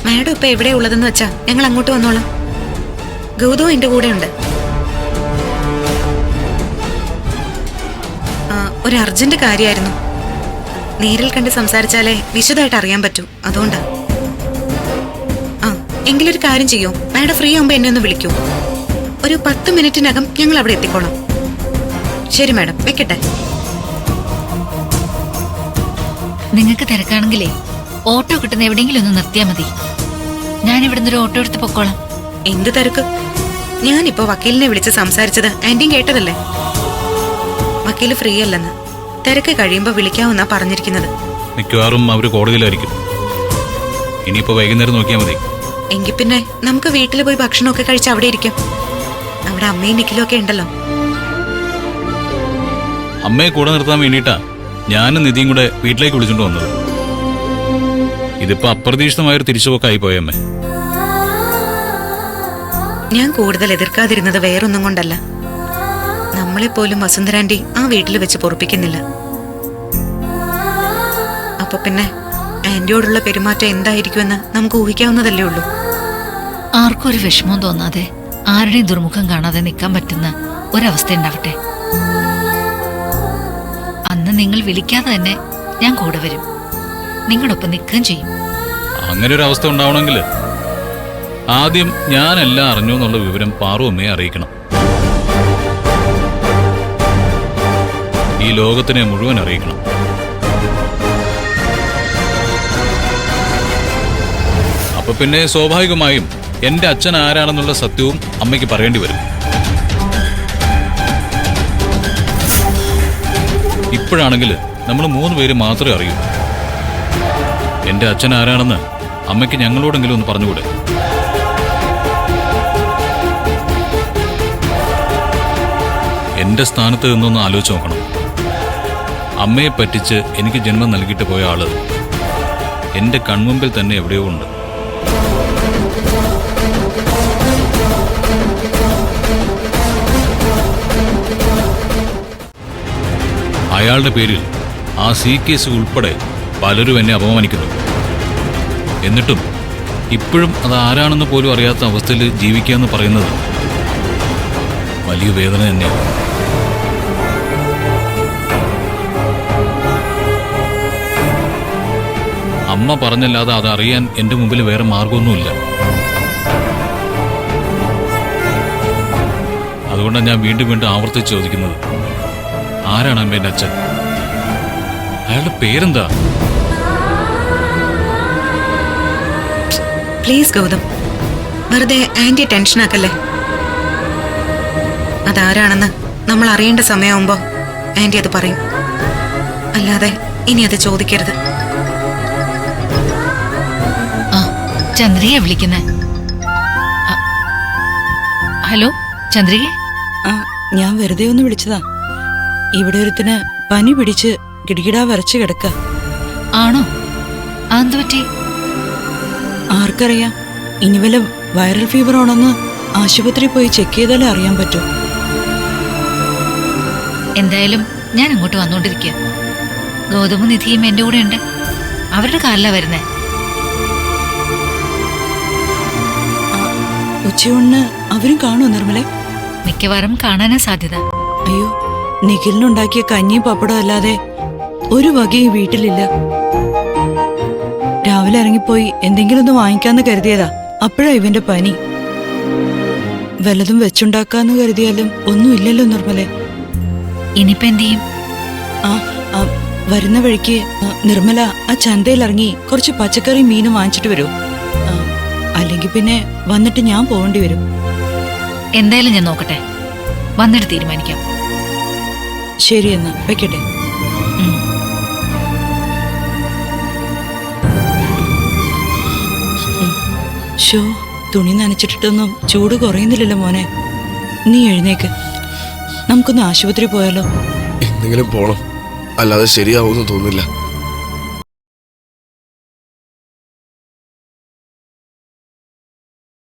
Madam ഇപ്പൊ എവിടെയാ ഉള്ളതെന്ന് വെച്ചാ ഞങ്ങൾ അങ്ങോട്ട് വന്നോളാം. ഗൗതവും എന്റെ കൂടെ ഉണ്ട്. ഒരു അർജന്റ് കാര്യമായിരുന്നു. നേരിൽ കണ്ട് സംസാരിച്ചാലേ വിശദമായിട്ട് അറിയാൻ പറ്റൂ. അതുകൊണ്ടാ. എങ്കിലൊരു കാര്യം ചെയ്യൂ, മാഡം ഫ്രീ ആകുമ്പോ എന്നെ ഒന്ന് വിളിക്കൂ. ഒരു 10 മിനിറ്റിനകം ഞങ്ങൾ അവിടെ എത്തിക്കോളാം. ശരി മാഡം, വെക്കട്ടെ. നിങ്ങൾക്ക് തിരക്കാണെങ്കിലേ ഓട്ടോ കിട്ടുന്ന എവിടെയെങ്കിലും ഒന്ന് നിർത്തിയാ മതി. ഞാൻ ഇവിടുന്ന് ഒരു ഓട്ടോ എടുത്ത് പൊക്കോളാം. എന്ത് തിരക്ക്? ഞാനിപ്പോ വക്കീലിനെ വിളിച്ച് സംസാരിച്ചത് ആന്റിയും കേട്ടതല്ലേ. വക്കീല് ഫ്രീ അല്ലെന്ന്, തിരക്ക് കഴിയുമ്പോ വിളിക്കാമെന്നാ പറഞ്ഞിരിക്കുന്നത്. മിക്കവാറും അവര് കോടതിയിലായിരിക്കും. ഇനിയിപ്പോ വൈകുന്നേരം നോക്കിയാൽ മതി. എങ്കിൽ പിന്നെ നമുക്ക് വീട്ടിൽ പോയി ഭക്ഷണമൊക്കെ കഴിച്ച് അവിടെ ഇരിക്കാം. അവിടെ അമ്മയും നിഖിലും ഒക്കെ ഉണ്ടല്ലോ. അമ്മയെ കൂടെ നിർത്താൻ വേണ്ടിയിട്ടാ ഞാനും നിധിയും കൂടെ വീട്ടിലേക്ക് വിളിച്ചോണ്ട് വന്നത്. ഇതിപ്പോ അപ്രതീക്ഷിതമായൊരു തിരിച്ചുപോക്കായി പോയമ്മേ. ഞാൻ കൂടുതൽ എതിർക്കാതിരുന്നത് വേറൊന്നും കൊണ്ടല്ല. നമ്മളെപ്പോലും വസുന്ധരാന്റി ആ വീട്ടിൽ വെച്ച് പൊറുപ്പിക്കുന്നില്ല. അപ്പൊ പിന്നെ ആന്റിയോടുള്ള പെരുമാറ്റം എന്തായിരിക്കുമെന്ന് നമുക്ക് ഊഹിക്കാവുന്നതല്ലേ ഉള്ളൂ. ആർക്കും ഒരു വിഷമവും തോന്നാതെ ആരുടെയും ദുർമുഖം കാണാതെ നിൽക്കാൻ പറ്റുന്ന ഒരവസ്ഥ ഉണ്ടാവട്ടെ. അന്ന് നിങ്ങൾ വിളിക്കാതെ തന്നെ ഞാൻ കൂടെ വരും, നിങ്ങളൊപ്പം നിൽക്കുകയും ചെയ്യും. അങ്ങനെ ഒരു അവസ്ഥ ഉണ്ടാവണമെങ്കിൽ ആദ്യം ഞാനെല്ലാം അറിഞ്ഞു എന്നുള്ള വിവരം പാറു അമ്മയെ അറിയിക്കണം. ഈ ലോകത്തിനെ മുഴുവൻ അറിയിക്കണം. അപ്പൊ പിന്നെ സ്വാഭാവികമായും എന്റെ അച്ഛൻ ആരാണെന്നുള്ള സത്യവും അമ്മയ്ക്ക് പറയേണ്ടി വരും. ഇപ്പോഴാണെങ്കിൽ നമ്മൾ 3 പേര് മാത്രമേ അറിയൂ. എന്റെ അച്ഛൻ ആരാണെന്ന് അമ്മയ്ക്ക് ഞങ്ങളോടെങ്കിലും ഒന്ന് പറഞ്ഞുകൂടെ? എന്റെ സ്ഥാനത്ത് നിന്നൊന്ന് ആലോചിച്ച് നോക്കണം. അമ്മയെ പറ്റിച്ച് എനിക്ക് ജന്മം നൽകിയിട്ട് പോയ ആള് എന്റെ കൺമുമ്പിൽ തന്നെ എവിടെയോ ഉണ്ട്. അയാളുടെ പേരിൽ ആ സി കേസ് ഉൾപ്പെടെ പലരും എന്നെ അപമാനിക്കുന്നു. എന്നിട്ടും ഇപ്പോഴും അത് ആരാണെന്ന് പോലും അറിയാത്ത അവസ്ഥയിൽ ജീവിക്കുക എന്ന് പറയുന്നത് വലിയ വേദന തന്നെയാണ്. അമ്മ പറഞ്ഞല്ലാതെ അതറിയാൻ എന്റെ മുമ്പിൽ വേറെ മാർഗമൊന്നുമില്ല. അതുകൊണ്ടാണ് ഞാൻ വീണ്ടും വീണ്ടും ആവർത്തിച്ച് ചോദിക്കുന്നത്, ആരാണ് അമ്മ എന്റെ അച്ഛൻ? അയാളുടെ പേരെന്താ? പ്ലീസ് ഗൗതം, വെറുതെ ആന്റി ടെൻഷനാക്കല്ലേ. അതാരാണെന്ന് നമ്മൾ അറിയേണ്ട സമയമാകുമ്പോ ആന്റി അത് പറയും. അല്ലാതെ ഇനി അത് ചോദിക്കരുത്. ചന്ദ്രിക വിളിക്കുന്നേ. ഹലോ ചന്ദ്രിക. ഞാൻ വെറുതെ ഒന്ന് വിളിച്ചതാ. ഇവിടെ ഒരുത്തിന് പനി പിടിച്ച് കിടകിടാ വരച്ച് കിടക്ക. ആണോ? അതെന്തു പറ്റി? ആർക്കറിയാം, ഇനി വല്ല വൈറൽ ഫീവർ ആണെന്ന് ആശുപത്രി പോയി ചെക്ക് ചെയ്താലേ അറിയാൻ പറ്റൂ. എന്തായാലും ഞാൻ അങ്ങോട്ട് വന്നോണ്ടിരിക്കുക. ഗൗതമും നിധിയും എന്റെ കൂടെ ഉണ്ട്. അവരുടെ കാറിലാ വരുന്നേ. ഉച്ചയൂണിന് അവരും കാണുമോ നിർമ്മലെ? മിക്കവാറും കാണാനാ സാധ്യത. അയ്യോ, നിഖിലിനുണ്ടാക്കിയ കഞ്ഞിയും പപ്പടം അല്ലാതെ ഒരു വകയും വീട്ടിലില്ല. രാവിലെ ഇറങ്ങിപ്പോയി എന്തെങ്കിലും ഒന്ന് വാങ്ങിക്കാന്ന് കരുതിയതാ. അപ്പോഴാ ഇവന്റെ പനി. വല്ലതും വെച്ചുണ്ടാക്കാന്ന് കരുതിയാലും ഒന്നുമില്ലല്ലോ നിർമ്മലെ. ഇനിയിപ്പോ എന്ത് ചെയ്യും? വരുന്ന വഴിക്ക് നിർമ്മല ആ ചന്തയിൽ ഇറങ്ങി കുറച്ച് പച്ചക്കറി മീനും വാങ്ങിച്ചിട്ട് വരൂ. അല്ലെങ്കിൽ പിന്നെ വന്നിട്ട് ഞാൻ പോകേണ്ടി വരും. എന്തായാലും ഞാൻ നോക്കട്ടെ, വന്നിട്ട് തീരുമാനിക്കാം. ശരി, എന്നാ വെക്കട്ടെ. ഷോ, തുണി നനച്ചിട്ടിട്ടൊന്നും ചൂട് കുറയുന്നില്ലല്ലോ മോനെ. നീ എഴുന്നേക്ക്, നമുക്കൊന്ന് ആശുപത്രി പോയാലോ? എന്തെങ്കിലും പോണം, അല്ലാതെ ശരിയാവുമെന്ന് തോന്നുന്നില്ല.